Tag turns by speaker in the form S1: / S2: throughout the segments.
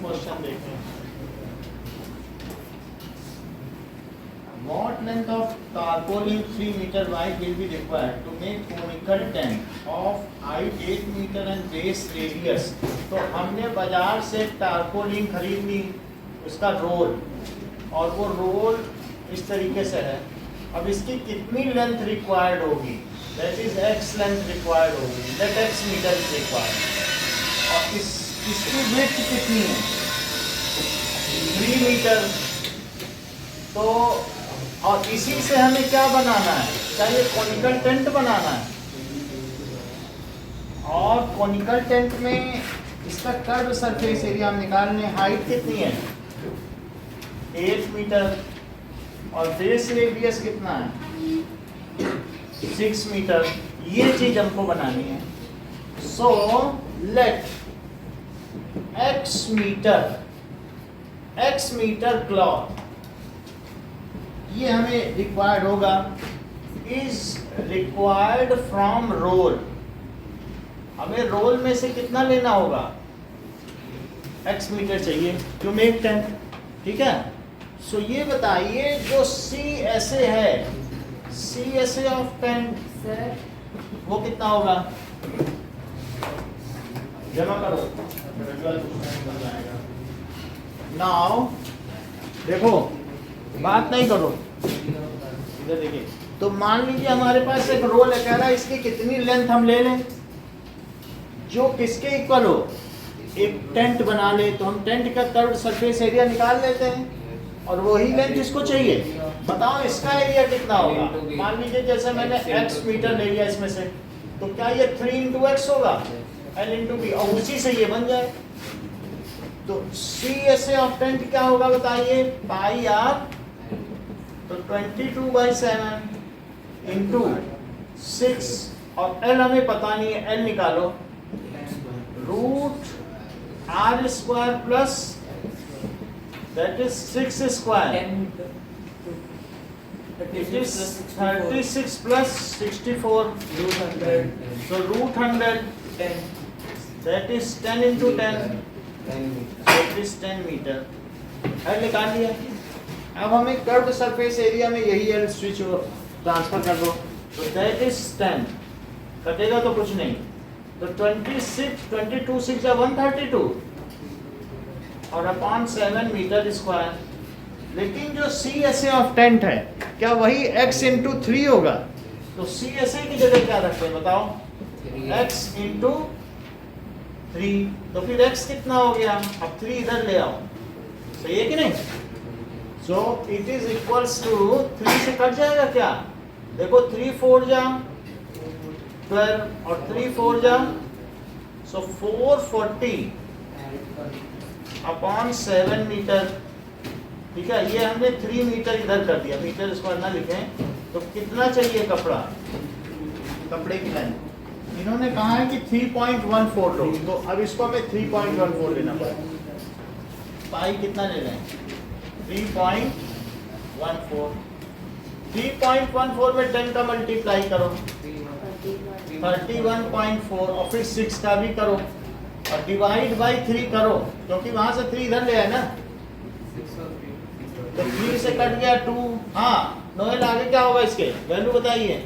S1: Question देखें। What length of tarpaulin 3 meter wide will be required to make conical tent of height 8 meter and base radius? तो हमने बाजार से tarpaulin खरीद ली, उसका रोल, और वो रोल इस तरीके से है। अब इसकी कितनी लेंथ रिक्वायर्ड होगी? That is x length required होगी, that x metre is required. और इसकी विड्थ कितनी है? 3 मीटर। तो और इसी से हमें क्या बनाना है? क्या ये कॉनिकल टेंट बनाना है? और कॉनिकल टेंट में इसका कर्व सरफेस एरिया हम निकालने, हाइट कितनी है? 8 मीटर, और बेस रेडियस कितना है? 6 मीटर। ये चीज हमको बनानी है। So let x metre cloth, ये हमें रिक्वायर्ड होगा, इज रिक्वायर्ड फ्रॉम रोल। हमें रोल में से कितना लेना होगा? एक्स मीटर चाहिए टू मेक टेंट, ठीक है। सो ये बताइए जो सी एस ए है, C S A of tent वो कितना होगा? जमा करो। नाउ देखो, बात नहीं करो, इधर देखिए। तो मान लीजिए हमारे पास एक रोल है, कह रहा है इसकी कितनी लेंथ हम ले लें जो किसके इक्वल हो? एक टेंट बना ले, तो हम टेंट का कर्व सरफेस एरिया निकाल लेते हैं, और वही लेंथ इसको चाहिए। बताओ इसका एरिया कितना होगा? मान लीजिए जैसे मैंने x मीटर ले लिया इसमें से, तो क्या ये 3 into x होगा? L into b, और उसी से ये बन जाए। तो C S A of tent क्या होगा बताइए? पाई आर, तो 22/7 इंटू 6, और L हमें पता नहीं है, L निकालो, root r square plus that is 6 square, it is 36 प्लस 64, so root 100, that is 10 into 10, that is 10 metre. L निकाल लिया। अब हमें कर्व्ड सरफेस एरिया में यही L स्विच ट्रांसफर कर दो, तो दैट इज 10, कटेगा तो कुछ नहीं, तो 22 6 या 132, और अपॉन 7 मीटर स्क्वायर। लेकिन जो C S A of tent है, क्या वही x इंटू 3 होगा? तो सी एस ए की जगह क्या रखते हैं बताओ? x इंटू 3, तो फिर x कितना हो गया? अब 3 इधर ले आओ, सही है कि नहीं? So it is equals to 3 से कट जाएगा क्या? देखो 3 4 जा 12, और 3 4 जा, सो 440 अपॉन 7 मीटर, ठीक है। ये हमने 3 मीटर इधर कर दिया, मीटर स्क्वायर ना लिखें। तो कितना चाहिए कपड़ा? कपड़े की लेंथ इन्होंने कहा है कि 3.14 लो, तो अब इसको हमें 3.14 लेना पड़ेगा। पाई कितना ले रहे हैं? 3.14। 3.14 में 10 का मल्टीप्लाई करो, 31.4, और फिर 6 का भी करो, और डिवाइड बाई 3 करो, क्योंकि वहां से 3 इधर ले आए ना, तो 3 से कट गया 2। हाँ नोएल, आगे क्या होगा इसके? वैल्यू बताइए।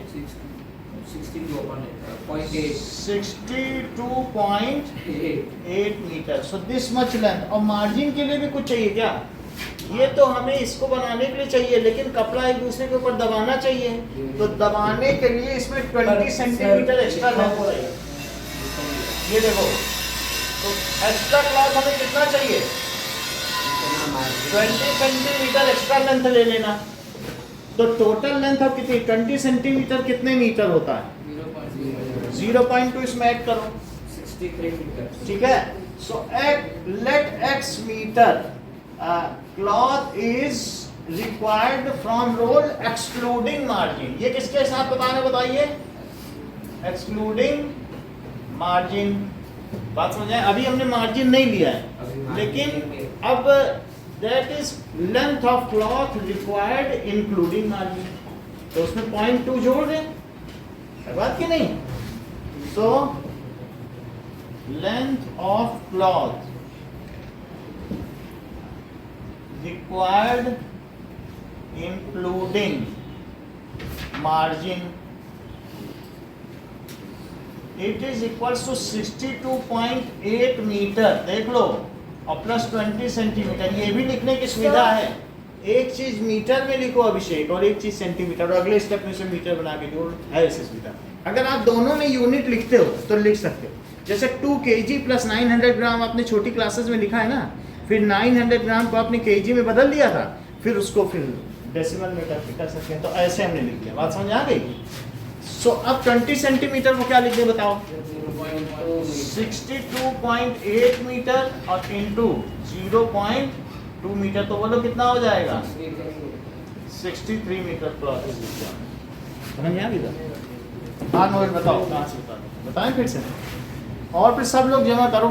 S1: 62.8 metre. So this much length. और मार्जिन के लिए भी कुछ चाहिए क्या? ये तो हमें इसको बनाने के लिए चाहिए, लेकिन कपड़ा एक दूसरे के ऊपर दबाना चाहिए, तो दबाने के लिए इसमें 20 सेंटीमीटर एक्स्ट्रा लेंथ चाहिए। ये देखो, तो एक्स्ट्रा क्लॉथ हमें कितना चाहिए? 20 सेंटीमीटर एक्स्ट्रा लेंथ ले लेना। तो टोटल लेंथ अब कितनी? 20 सेंटीमीटर कितने मीटर होता है? 0.2 इसमें ऐड करो, 63 मीटर, ठीक है। So let x metre cloth is required from roll excluding margin. ये किसके साथ बताना बताइए? Excluding margin. बात समझ आए? अभी हमने मार्जिन नहीं लिया है, लेकिन अब that is length of cloth required including margin, तो उसमें 0.2 जोड़ दें, है बात की नहीं? सो length of cloth required including margin, it is equals to 62.8 metre, देख लो, और प्लस 20 सेंटीमीटर। ये भी लिखने की सुविधा है, एक चीज मीटर में लिखो अभिषेक और एक चीज सेंटीमीटर, और अगले स्टेप में से मीटर बना के जोड़, है ऐसी सुविधा। अगर आप दोनों में यूनिट लिखते हो तो लिख सकते हो, जैसे 2 kg प्लस 900 ग्राम आपने छोटी क्लासेस में लिखा है ना, फिर 900 ग्राम को आपने kg में बदल दिया था, फिर उसको फिर डेसिमल में कर सकते हैं, तो ऐसे हमने लिख दिया। बात समझ आ गई? सो अब 20 सेंटीमीटर को क्या लिख दे बताओ? 62.8 मीटर और इंटू 0.2 मीटर, तो बोलो कितना हो जाएगा? 63 मीटर प्लस। समझ आ गई? हाँ नोट बताओ, कहाँ से बताएं फिर से, और फिर सब लोग जमा करो,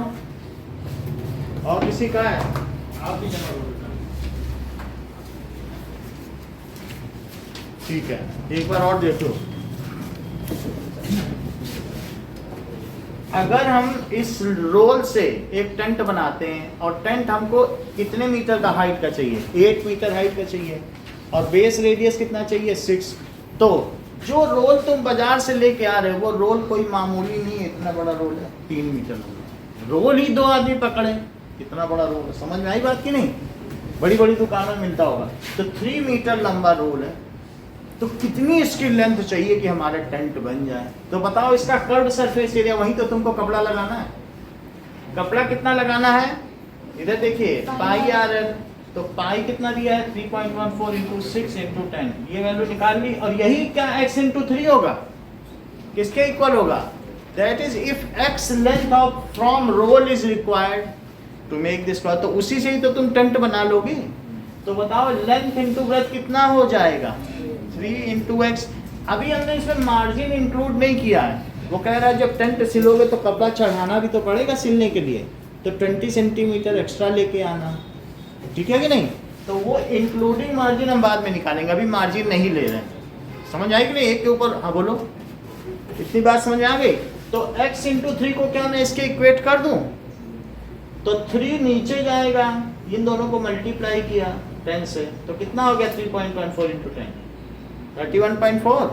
S1: और किसी का है आप भी जमा करो। ठीक है, एक बार और देखो, अगर हम इस रोल से एक टेंट बनाते हैं और टेंट हमको कितने मीटर का हाइट का चाहिए? 8 मीटर हाइट का चाहिए, और बेस रेडियस कितना चाहिए? 6। तो जो रोल तुम बाजार से लेके आ रहे हो वो रोल कोई मामूली नहीं है, इतना बड़ा रोल है, 3 मीटर रोल ही 2 आदमी पकड़े, कितना बड़ा रोल है। समझ में आई बात की नहीं? बड़ी बड़ी दुकानों में मिलता होगा। तो 3 मीटर लंबा रोल है, तो कितनी इसकी लेंथ चाहिए कि हमारा टेंट बन जाए? तो बताओ, इसका कर्व सरफेस एरिया, वहीं तो तुमको कपड़ा लगाना है। कपड़ा कितना लगाना है? इधर देखिए, पाई आर एल, तो पाई कितना दिया है? 3.14 इंटू 6 इंटू 10, ये वैल्यू निकाल ली, और यही क्या x इंटू 3 होगा? किसके इक्वल होगा? That is if x length of from roll is required to make this, तो उसी से ही तो तुम टेंट बना लोगे। तो बताओ लेंथ इंटू ब्रेथ कितना हो जाएगा? 3 इंटू x। अभी हमने इसमें मार्जिन इंक्लूड नहीं किया है, वो कह रहा है जब टेंट सिलोगे तो कपड़ा चढ़ाना भी तो पड़ेगा सिलने के लिए, तो 20 सेंटीमीटर एक्स्ट्रा लेके आना, ठीक है कि नहीं? तो वो इंक्लूडिंग मार्जिन हम बाद में निकालेंगे, अभी मार्जिन नहीं ले रहे हैं। समझ आई कि नहीं? एक के ऊपर हाँ बोलो, इतनी बात समझ आ गई? तो x इंटू 3 को क्या मैं इसके इक्वेट कर दूं? तो 3 नीचे जाएगा, इन दोनों को मल्टीप्लाई किया 10 से, तो कितना हो गया? 3.14 इंटू 10, 31.4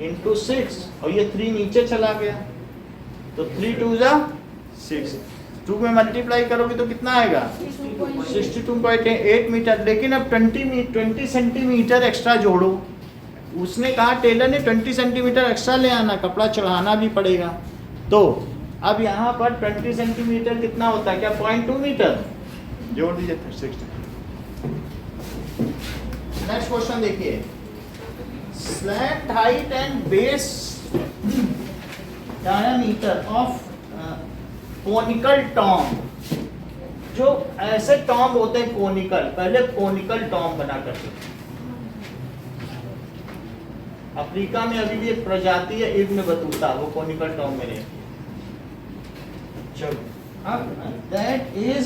S1: इंटू 6, और ये 3 नीचे चला गया, तो 3 2 जा 6, 2 में मल्टीप्लाई करोगे तो कितना आएगा? 62.8 मीटर। लेकिन अब 20 सेंटीमीटर एक्स्ट्रा जोड़ो, उसने कहा टेलर ने 20 सेंटीमीटर एक्स्ट्रा ले आना, कपड़ा चढ़ाना भी पड़ेगा। तो अब यहाँ पर 20 सेंटीमीटर कितना होता है? क्या 0.2 मीटर? जोड़ दीजिए 60। नेक्स्ट क्वेश्चन देखिए, slant height and base diameter of conical Tom. जो ऐसे टॉम होते हैं कोनिकल, पहले कोनिकल टॉम बना करते थे। अफ्रीका में अभी भी एक प्रजाति है इब्न बतूता, वो कोनिकल टॉम में रहती है। चलो, अब दैट इज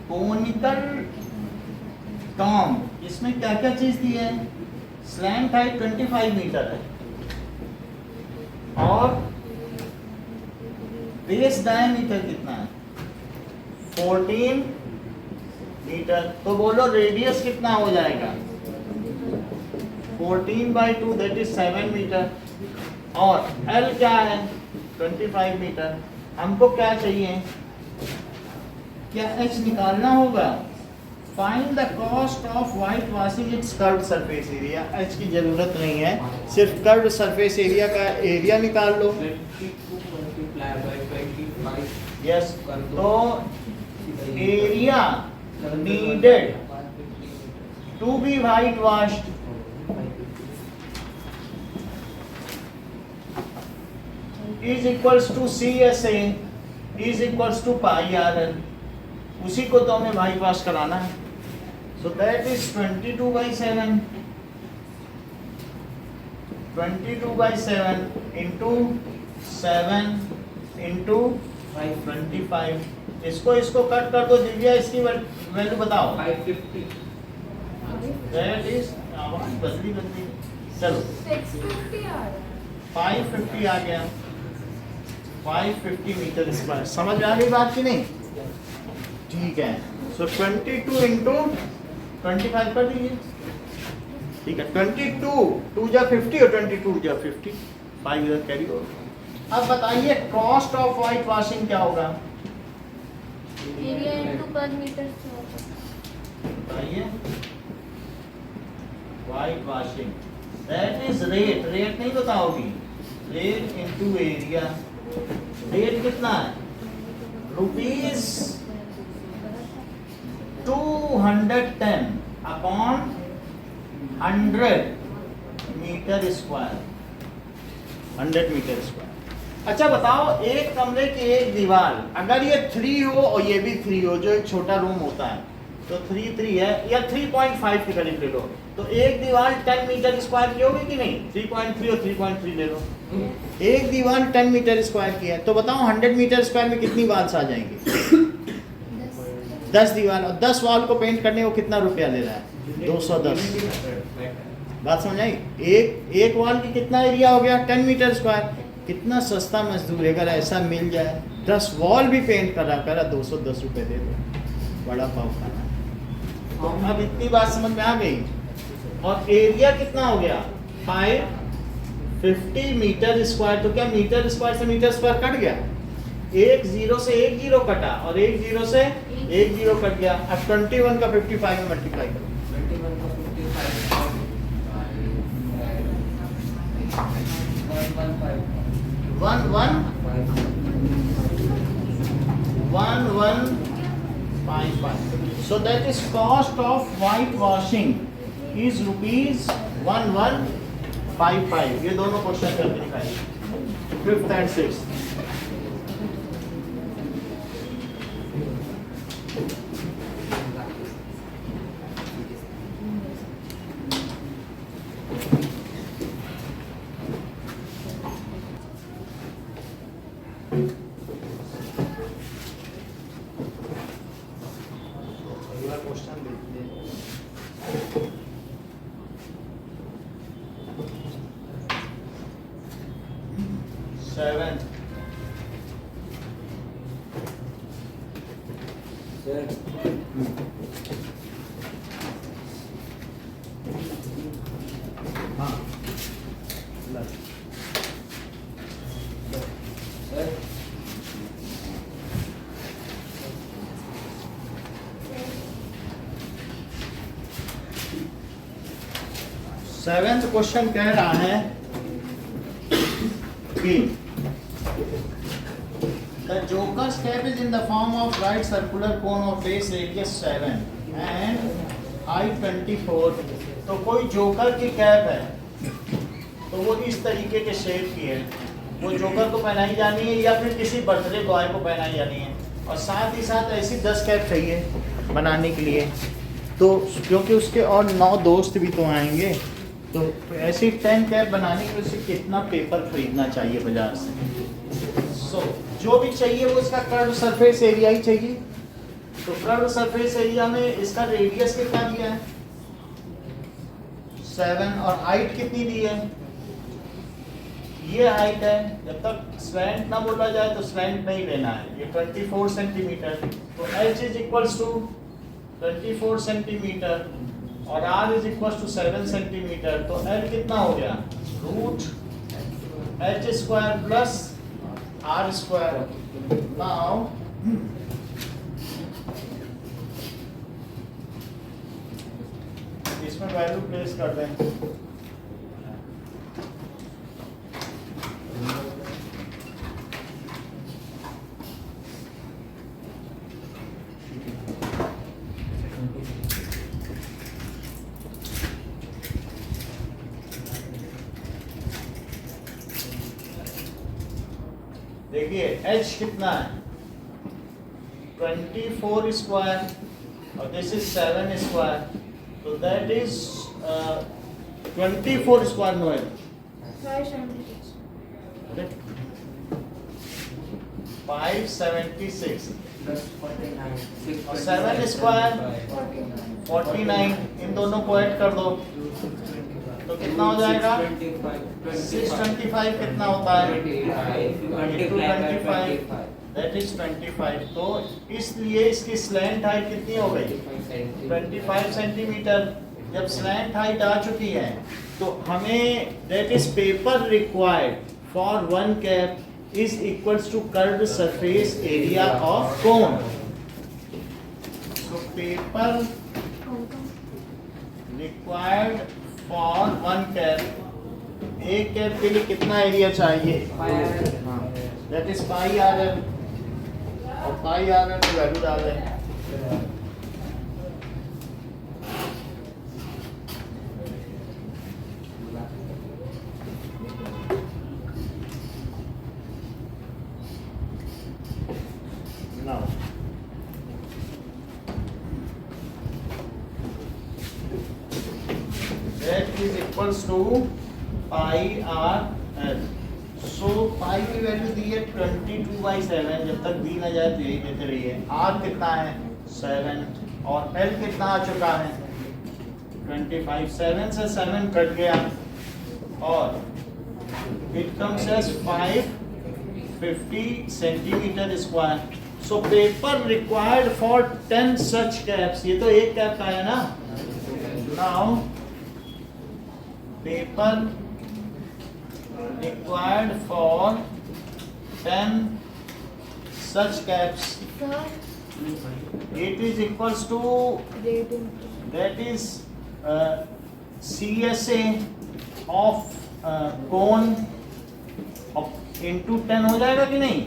S1: कोनिकल टॉम। इसमें क्या क्या चीज दी है? स्लैंट हाइट 25 मीटर है, और बेस डायमीटर कितना है? 14 मीटर। तो बोलो रेडियस कितना हो जाएगा? 14/2 दैट इज 7 मीटर, और L क्या है? 25 मीटर। हमको क्या चाहिए? क्या H निकालना होगा? Find the cost of white washing its curved surface area. H की जरूरत नहीं है, सिर्फ कर्व्ड सरफेस एरिया का एरिया निकाल लो। यस, तो area needed to be white washed is equals to CSA is equals to pi RL। उसी को तो हमें व्हाइट वॉश कराना है। So that is 22/7 into 7 into 25। इसको कट कर दो दिव्या, इसकी वैल्यू बताओ। 550। दैट इज आवाज बदली चलो 550 आ गया, 550 मीटर स्क्वायर। समझ आ गई बात की नहीं? ठीक है। सो 22 इंटू 25 कर दीजिए, ठीक है। 22 2 जा 50 और 22 जा 50, 5 इधर कैरी हो। अब बताइए कॉस्ट ऑफ व्हाइट वॉशिंग क्या होगा?
S2: Area into per metre square.
S1: बताइए white washing that is rate, rate नहीं बताओगी, रेट इनटू एरिया। रेट कितना है? Rupees 210 upon 100 metre square, 100 metre square. अच्छा बताओ, एक कमरे की एक दीवार अगर ये 3 हो और ये भी 3 हो, जो एक छोटा रूम होता है, तो 3 है या 3.5 के करीब ले लो, तो एक दीवार 10 मीटर स्क्वायर की होगी कि नहीं? 3.3 और 3.3 ले लो, एक दीवार 10 मीटर स्क्वायर की है, तो बताओ 100 मीटर स्क्वायर में कितनी वॉल्स आ जाएंगी? 10 दीवार, और 10 वॉल को पेंट करने को कितना रुपया ले रहा है? 210। बात समझ आई? एक वॉल की कितना एरिया हो गया? 10 मीटर स्क्वायर। कितना सस्ता मजदूर है, अगर ऐसा मिल जाए 10 वॉल भी पेंट करा 210 रुपये दे दो, बड़ा पाव खाना। तो अब इतनी बात समझ में आ गई। और एरिया कितना हो गया? 550 मीटर स्क्वायर। तो क्या मीटर स्क्वायर से मीटर स्क्वायर कट गया? एक जीरो से एक जीरो कटा और एक जीरो से एक जीरो कट गया। अब 21 का 55 में मल्टीप्लाई करो।
S3: 21 का 55
S1: 1155. So that is cost of whitewashing is rupees 1155. ये दोनों क्वेश्चन करके दिखाइए, 5th and 6th। अगला क्वेश्चन देखिए, सेवन। हाँ सेवेंथ क्वेश्चन कह रहा है कि the joker's cap is in the form of right circular cone of base radius 7 and height 24। तो कोई जोकर की कैप है, तो वो इस तरीके के शेप की है, वो जोकर को पहनाई जानी है या फिर किसी बर्थडे बॉय को पहनाई जानी है, और साथ ही साथ ऐसी 10 कैप चाहिए बनाने के लिए। तो क्योंकि उसके और 9 दोस्त भी तो आएंगे, तो ऐसी 10 कैप बनाने के लिए उसे कितना पेपर खरीदना चाहिए बाजार से? जो भी चाहिए वो इसका कर्व सरफेस एरिया ही चाहिए। तो कर्व सरफेस एरिया में इसका रेडियस कितना दिया है? 7, और हाइट कितनी दी है? ये हाइट है। जब तक स्लैंट ना बोला जाए तो स्लैंट नहीं लेना है। ये 24 सेंटीमीटर, तो h is equals to 24 centimetre और r is equals to 7 centimetre. तो l कितना हो गया? Root h square plus r square. Now इसमें वैल्यू प्लेस कर दें। देखिए h कितना है? 24 स्क्वायर और दिस इज 7 स्क्वायर, तो दैट इज 24 स्क्वायर नो है 576 और 7 स्क्वायर 49। इन दोनों को ऐड कर दो तो कितना हो जाएगा? 625 कितना होता है? 25 दैट इज 25। तो इसलिए इसकी स्लैंट हाइट कितनी हो गई? 25 सेंटीमीटर। जब स्लैंट हाइट आ चुकी है तो हमें that is paper required for one cap is equals to curved surface area of cone. तो paper required for one cap, एक कैप के लिए कितना एरिया चाहिए? That is pi r l, और पाई आर एल की वैल्यू डाल दें। Now that is equals to pi r l। सो पाई की वैल्यू दी है 22/7, जब तक दी ना जाए तो यही देते रहिए। r कितना है? 7, और l कितना आ चुका है? 25। 7 से 7 कट गया और it comes as 550 centimetre square. So paper required for 10 such caps, ये तो एक कैप का है ना। Now paper required for 10 such caps, it is equals to that is CSA of cone into 10 हो जाएगा कि नहीं?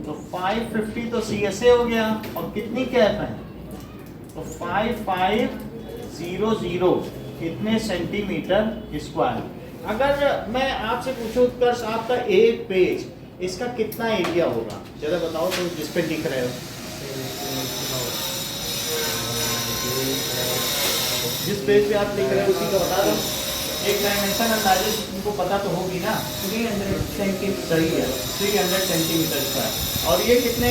S1: तो 550 तो CSA हो गया, और कितनी कैप है? तो 5500 कितने सेंटीमीटर स्क्वायर। अगर मैं आपसे पूछूं उत्कर्ष, आपका एक पेज, इसका कितना एरिया होगा? जरा बताओ तुम जिस पे लिख रहे हो। जिस पेज पे आप लिख रहे हो उसी का बता दो। एक डायमेंशन अंदाजे तुमको पता तो होगी ना?
S3: 300 सेंटीमीटर।
S1: सही है, 300 सेंटीमीटर स्क्वायर। और ये कितने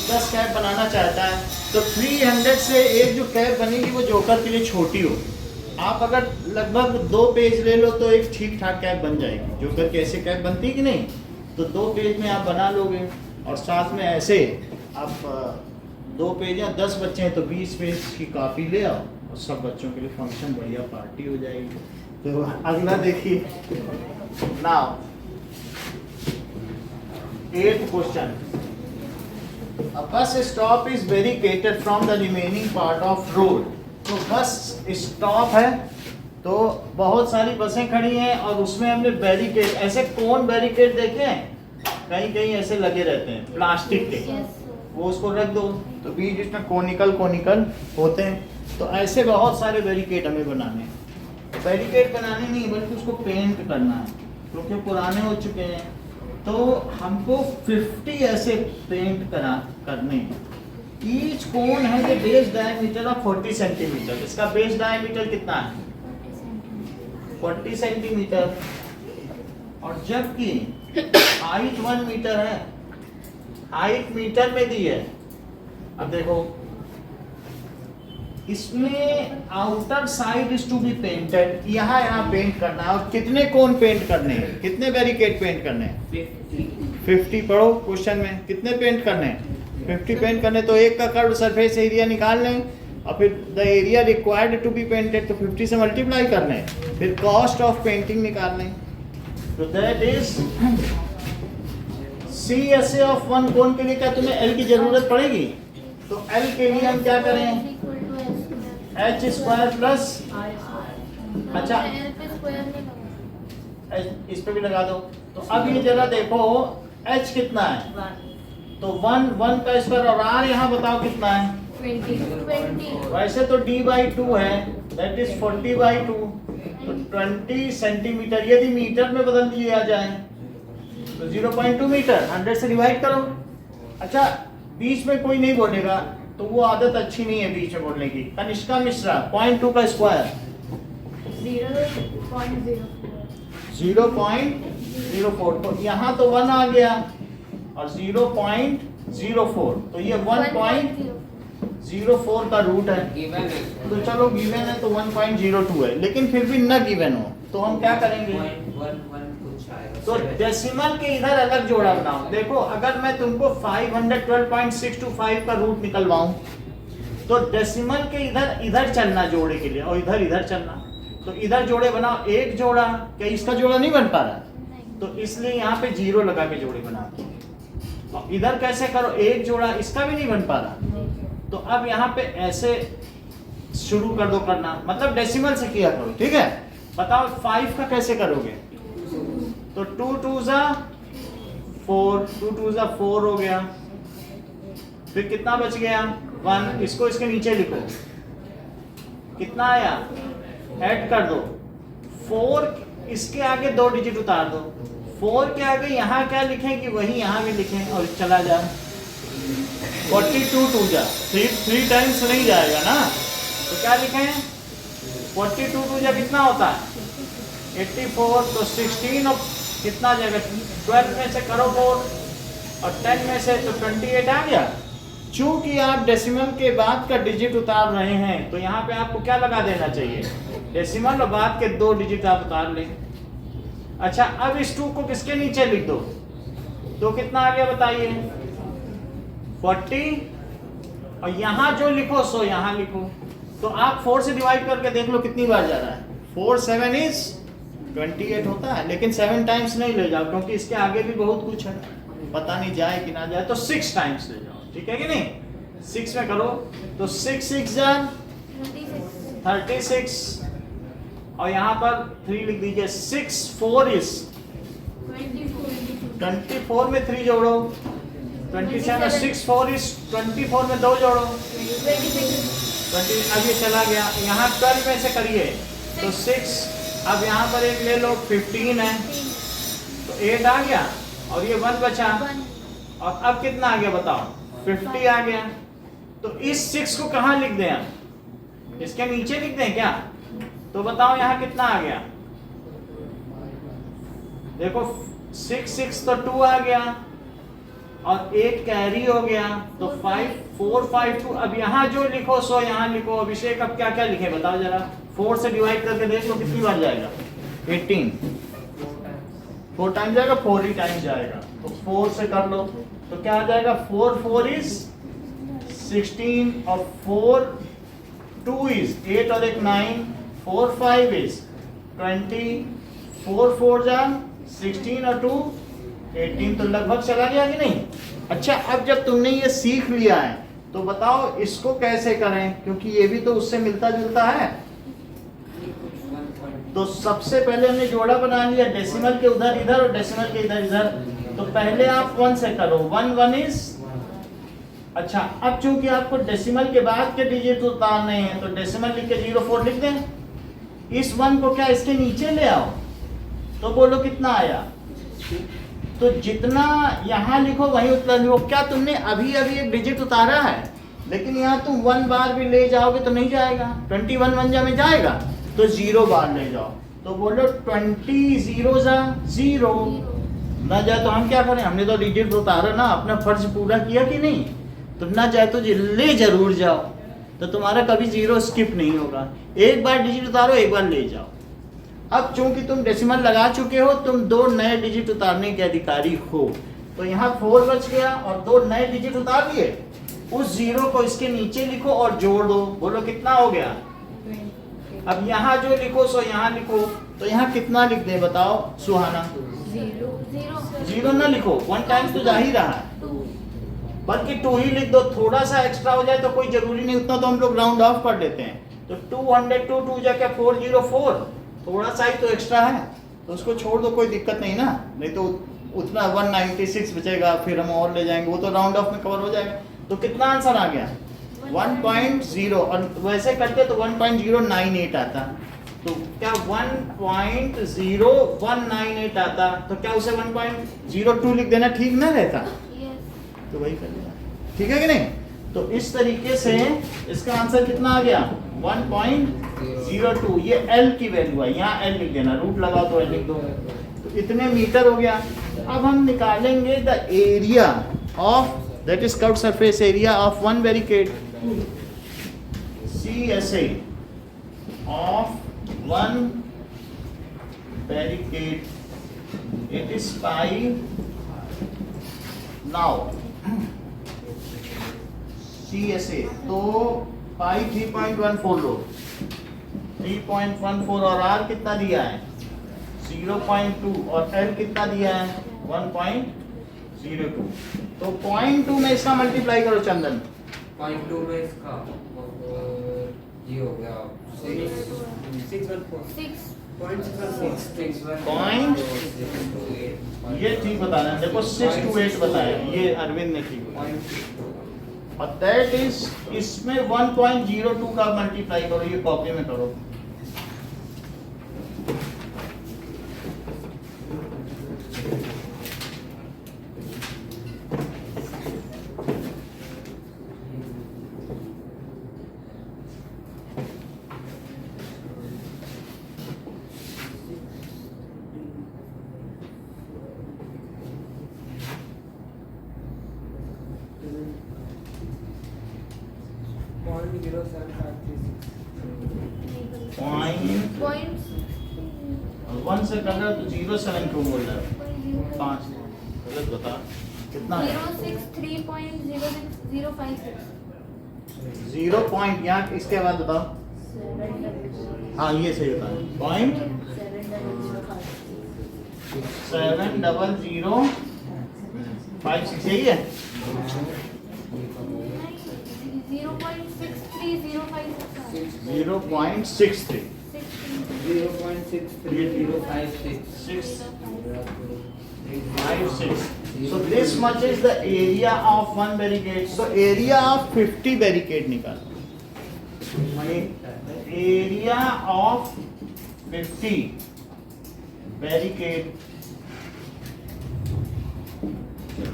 S1: 10 कैप बनाना चाहता है, तो 300 से एक जो कैप बनेगी वो जोकर के लिए छोटी हो। आप अगर लगभग 2 पेज ले लो तो एक ठीक ठाक कैप बन जाएगी। जोकर की ऐसे कैप बनती कि नहीं? तो 2 पेज में आप बना लोगे, और साथ में ऐसे आप 2 पेज या 10 बच्चे हैं तो 20 पेज की कॉपी ले आओ, और सब बच्चों के लिए फंक्शन बढ़िया पार्टी हो जाएगी। तो अगला देखिए, now 8th question. A bus stop is barricaded from the remaining part of road। तो बस स्टॉप है, तो बहुत सारी बसें खड़ी हैं और उसमें हमने बैरिकेड, ऐसे कौन बैरिकेड देखे हैं? कहीं कहीं ऐसे लगे रहते हैं प्लास्टिक के, वो उसको रख दो तो बीच इसमें कोनिकल होते हैं। तो ऐसे बहुत सारे बैरिकेड हमें बनाने हैं। बैरिकेड बनाने नहीं बल्कि उसको पेंट करना है, क्योंकि पुराने हो चुके हैं। तो हमको 50 ऐसे पेंट करने हैं। ईच कोन है ये बेस डायमीटर ऑफ 40 सेंटीमीटर। इसका बेस डायमीटर कितना है? 40 सेंटीमीटर। और जबकि हाइट 1 मीटर है, हाइट मीटर में दी है। अब देखो इसमें outer side is to be painted, यहाँ पेंट करना है। और कितने कोन पेंट करने हैं? कितने बैरिकेड पेंट करने हैं? 50। पढ़ो क्वेश्चन में, कितने पेंट करने हैं? 50 पेंट करने। तो एक का कर्व सरफेस एरिया निकाल लें, और फिर the area required to be painted, तो 50 से मल्टीप्लाई कर लें, फिर कॉस्ट ऑफ पेंटिंग निकाल लें। तो दैट इज CSA ऑफ 1 कोन के लिए क्या तुम्हें L की जरूरत पड़ेगी? तो L के लिए हम क्या करें? H स्क्वायर प्लस, अच्छा इस पे भी लगा दो। तो अब ये जरा देखो H कितना है? तो 1 का स्क्वायर, और R यहाँ बताओ कितना है?
S2: 20।
S1: वैसे तो D/2 है, दैट इज 40/2। तो 20 सेंटीमीटर यदि मीटर में बदल दिया जाए तो 0.2 मीटर। 100 से डिवाइड करो। अच्छा बीच में कोई नहीं बोलेगा, तो वो आदत अच्छी नहीं है बीच में बोलने की। कनिष्का मिश्रा 0.2 का स्क्वायर 0.04। तो यहाँ तो 1 आ गया और 0.04, तो ये 1.04 का रूट है।
S3: गिवन है।
S1: तो चलो गिवन है तो 1.02 है, लेकिन फिर भी न गिवन हो तो हम क्या करेंगे?
S3: 1 कुछ कुछ आएगा
S1: तो डेसिमल के इधर अलग जोड़ा बनाओ। देखो अगर मैं तुमको 512.625 का रूट निकलवाऊं तो डेसिमल के इधर चलना जोड़े के लिए और इधर चलना, तो इधर जोड़े बनाओ। एक जोड़ा, क्या इसका जोड़ा नहीं बन पा रहा? तो इसलिए यहाँ पे 0 लगा के जोड़े बना दो। और इधर कैसे करो, एक जोड़ा, इसका भी नहीं बन पा रहा, तो अब यहाँ पे ऐसे शुरू कर दो करना, मतलब डेसिमल से किया करो। ठीक है, बताओ 5 का कैसे करोगे? तो 2 2 जा 4, 2 2 जा 4 हो गया, फिर कितना बच गया? 1। इसको इसके नीचे लिखो, कितना आया? ऐड कर दो। 4 इसके आगे 2 डिजिट उतार दो। 4 के आगे यहाँ क्या लिखेंगे वही यहाँ भी लिखें और चला जाए। 42 2 जा 3 टाइम्स नहीं जाएगा ना, तो क्या लिखें? 42 2 जा कितना होता है? 84। तो 16 और कितना जाएगा? 12 में से करो 4 और 10 में से तो 28 आ गया। चूंकि आप डेसिमल के बाद का डिजिट उतार रहे हैं तो यहाँ पे आपको क्या लगा देना चाहिए? डेसिमल और बाद के 2 डिजिट आप उतार लें। अच्छा, अब इस 2 को किसके नीचे लिख दो, तो कितना आ गया बताइए? 40। और यहाँ जो लिखो सो यहाँ लिखो। तो आप 4 से डिवाइड करके देख लो कितनी बार जा रहा है। 4 7 इज 28 होता है, लेकिन 7 टाइम्स नहीं ले जाओ क्योंकि इसके आगे भी बहुत कुछ है, पता नहीं जाए कि ना जाए, तो 6 टाइम्स ले जाओ। ठीक है कि नहीं? 6 में करो तो 6 6 जा 36 और यहाँ पर 3 लिख दीजिए। 6 4 इज 24 में 3 जोड़ो 27। 6 4 इज 24 में 2 जोड़ो 20। अब ये चला गया, यहाँ 12 में से करिए तो 6। अब यहाँ पर एक ले लो, 15 है तो 8 आ गया और ये 1 बचा। और अब कितना आ गया बताओ? 50 आ गया। तो इस 6 को कहाँ लिख दें? हम इसके नीचे लिख दें क्या? तो बताओ यहाँ कितना आ गया? देखो 6 6 तो 2 आ गया और 8 कैरी हो गया, तो 5 4 5 2। अब यहाँ जो लिखो सो यहाँ लिखो। अभिषेक अब क्या क्या लिखे बताओ जरा? 4 से डिवाइड करके देख लो कितनी बार जाएगा? 18। 4 टाइम जाएगा? 4 ही टाइम जाएगा, तो 4 से कर लो तो क्या आ जाएगा? 4 4 इज 16 और 4 2 इज 8 और एक 9। 4 5 इज 20। 4 4 जा 16 और 2 18। तो लगभग चला गया कि नहीं? अच्छा, अब जब तुमने ये सीख लिया है तो बताओ इसको कैसे करें, क्योंकि ये भी तो उससे मिलता जुलता है। तो सबसे पहले हमने जोड़ा बना लिया, डेसिमल के उधर इधर और डेसिमल के इधर इधर। तो पहले आप 1 से करो, 1 1 इज। अच्छा, अब चूंकि आपको डेसिमल के बाद के डिजिट उतारने हैं तो डेसिमल लिख के 04 लिख दें। इस 1 को क्या इसके नीचे ले आओ, तो बोलो कितना आया? तो जितना यहाँ लिखो वही उतना लिखो। क्या तुमने अभी अभी एक डिजिट उतारा है, लेकिन यहाँ तुम 1 बार भी ले जाओगे तो नहीं जाएगा। 21 1 जा में जाएगा, तो 0 बार ले जाओ। तो बोलो 20 0 जा 0 ना जाए तो हम क्या करें? हमने तो डिजिट उतारा ना, अपना फर्ज पूरा किया कि नहीं? तो ना जाए तो ले जरूर जाओ, तो तुम्हारा कभी 0 स्किप नहीं होगा। एक बार डिजिट उतारो, एक बार ले जाओ। अब चूंकि तुम डेसिमल लगा चुके हो, तुम 2 नए डिजिट उतारने के अधिकारी हो। तो यहाँ 4 बच गया और 2 नए डिजिट उतार लिए। उस 0 को इसके नीचे लिखो और जोड़ दो। बोलो कितना हो गया? अब यहाँ जो लिखो सो यहाँ लिखो। तो यहाँ कितना लिख दे बताओ सुहाना? 0 ना लिखो, 1 टाइम्स तो जा ही रहा है, बल्कि 2 ही लिख दो। थोड़ा सा एक्स्ट्रा हो जाए तो कोई जरूरी नहीं, उतना तो हम लोग राउंड ऑफ कर देते हैं। तो 202 2 जाके 404, थोड़ा सा ही तो एक्स्ट्रा है, तो उसको छोड़ दो, कोई दिक्कत नहीं ना। नहीं तो उतना 196 बचेगा, फिर हम और ले जाएंगे, वो तो राउंड ऑफ में कवर हो जाएगा। तो कितना आंसर आ गया? 1.0। और वैसे करते तो 1.098 आता। तो क्या 1.0198 आता, तो क्या उसे 1.02 लिख देना ठीक ना रहता? तो वही कर लेना, ठीक है कि नहीं? तो इस तरीके से इसका आंसर कितना आ गया? 1.02। ये L की वैल्यू है, यहाँ L लिख देना, रूट लगाओ तो L लिख दो। तो इतने मीटर हो गया। अब हम निकालेंगे the area of, that is curved surface area of 1 barricade, CSA of 1 barricade It is pi. Now CSA तो पाई 3.14 लो, 3.14 और R कितना दिया है 0.2 और L कितना दिया है 1.02। तो 0.2 में इसका मल्टीप्लाई करो चंदन।
S3: 0.2 में इसका ये हो गया 6.4
S1: ये ठीक बताना है, देखो 6 to 8 बताया ये अरविंद ने ठीक बताया। और दैट इज इसमें 1.02 का मल्टीप्लाई करो, ये कॉपी में करो।
S2: पॉइंट
S1: 1 से कर रहा है तो 0.7 क्यों बोल रहा है? 5 गलत बता कितना है? 0 पॉइंट यहाँ इसके बाद बताओ। हाँ ये सही बता, 0.70056 यही है। 0.63 0.6356। So this much is the area of one barricade. So area of 50 barricade निकाल। Area of 50 barricade,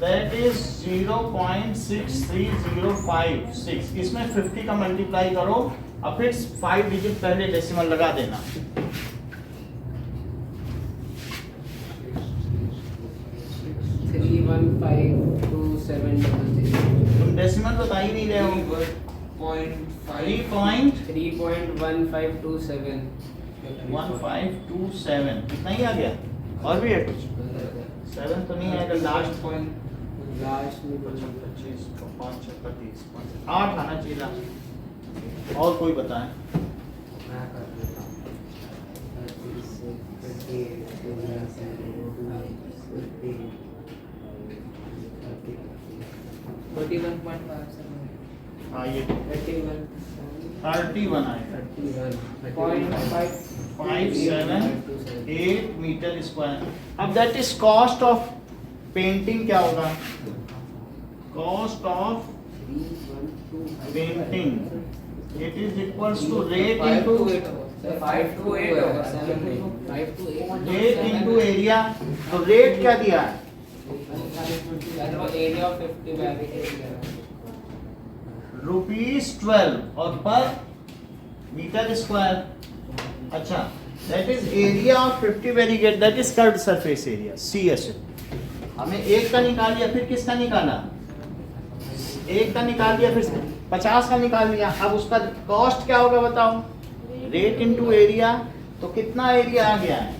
S1: that is 0.63056। इसमें 50 का मल्टीप्लाई करो और फिर 5 डिजिट पहले डेसिमल लगा देना। तुम डेसिमल बता ही नहीं रहे हो। 3.1527 कितना ही आ गया? और भी है कुछ? 7 तो नहीं आएगा, लास्ट पॉइंट 25 5 30 8 आना चाहिए लास्ट। और कोई बताए? हाँ ये 31 आएगा। 578 मीटर स्क्वायर। अब that is cost of painting क्या होगा? Cost of painting it is equals to rate into
S3: 528
S1: rate into area. तो रेट क्या दिया है?
S3: एरिया ऑफ 50 बैरिकेड
S1: ₹12 और पर मीटर स्क्वायर। अच्छा, that is area of 50 barricade, that is curved surface area CSA। हमें एक का निकाल लिया, फिर किसका निकाला? एक का निकाल लिया, फिर 50 का निकाल लिया। अब उसका कॉस्ट क्या होगा बताओ? Rate into area. तो कितना एरिया आ गया है?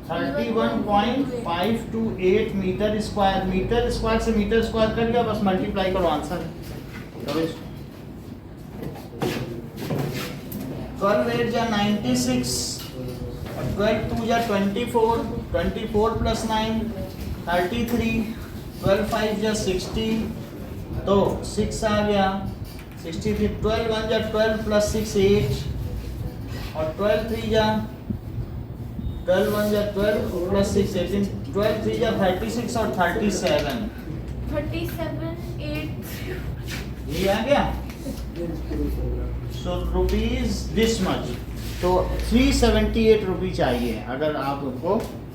S1: 31.528 मीटर स्क्वायर। मीटर स्क्वायर से मीटर स्क्वायर कर लिया, बस मल्टीप्लाई करो, आंसर 12 8 जा 96, 12 2 जा 24, 24 प्लस 9 33, 12 5 जा 60, तो 6 आ गया 63, 12 1 जा 12 प्लस 6 8, और 12 3 जा 12 1 जा 12 प्लस 6 18, 12 3 जा 36 और 37
S2: 37
S1: ये आ गया। सो रुपीज दिस मच, तो 378 रुपये चाहिए अगर आप उनको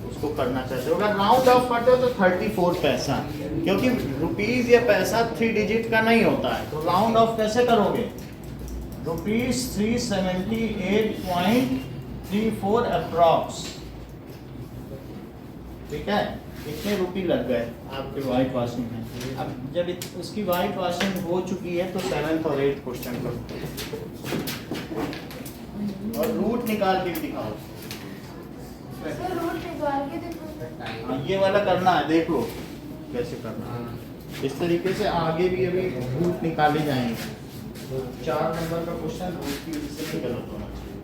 S1: उसको करना चाहते हो। अगर राउंड ऑफ करते हो तो 34 पैसा, क्योंकि रुपीज या पैसा 3 डिजिट का नहीं होता है, तो राउंड ऑफ कैसे करोगे? ₹378.34 अप्रॉक्स। ठीक है, इतने रुपये लग गए आपके वाइट वॉशिंग में। अब जब उसकी वाइट वॉशिंग हो चुकी है तो 7th और 8th क्वेश्चन करो और रूट निकाल के दिखाओ।
S2: सर रूट निकाल के देखो सर।
S1: हाँ, ये वाला करना है, देख लो कैसे करना है।
S3: हाँ,
S1: इस तरीके से आगे भी अभी रूट निकाले जाएंगे। 4 नंबर का क्वेश्चन रूट की वजह से नहीं गलत होना चाहिए।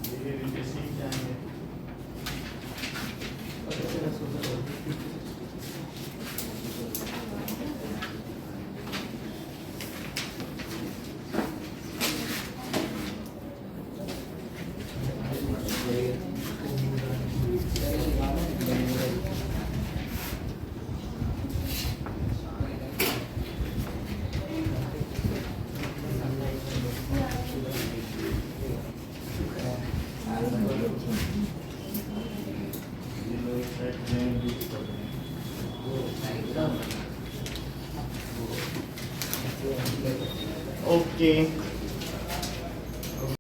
S1: धीरे-धीरे सीख जाएंगे। Okay.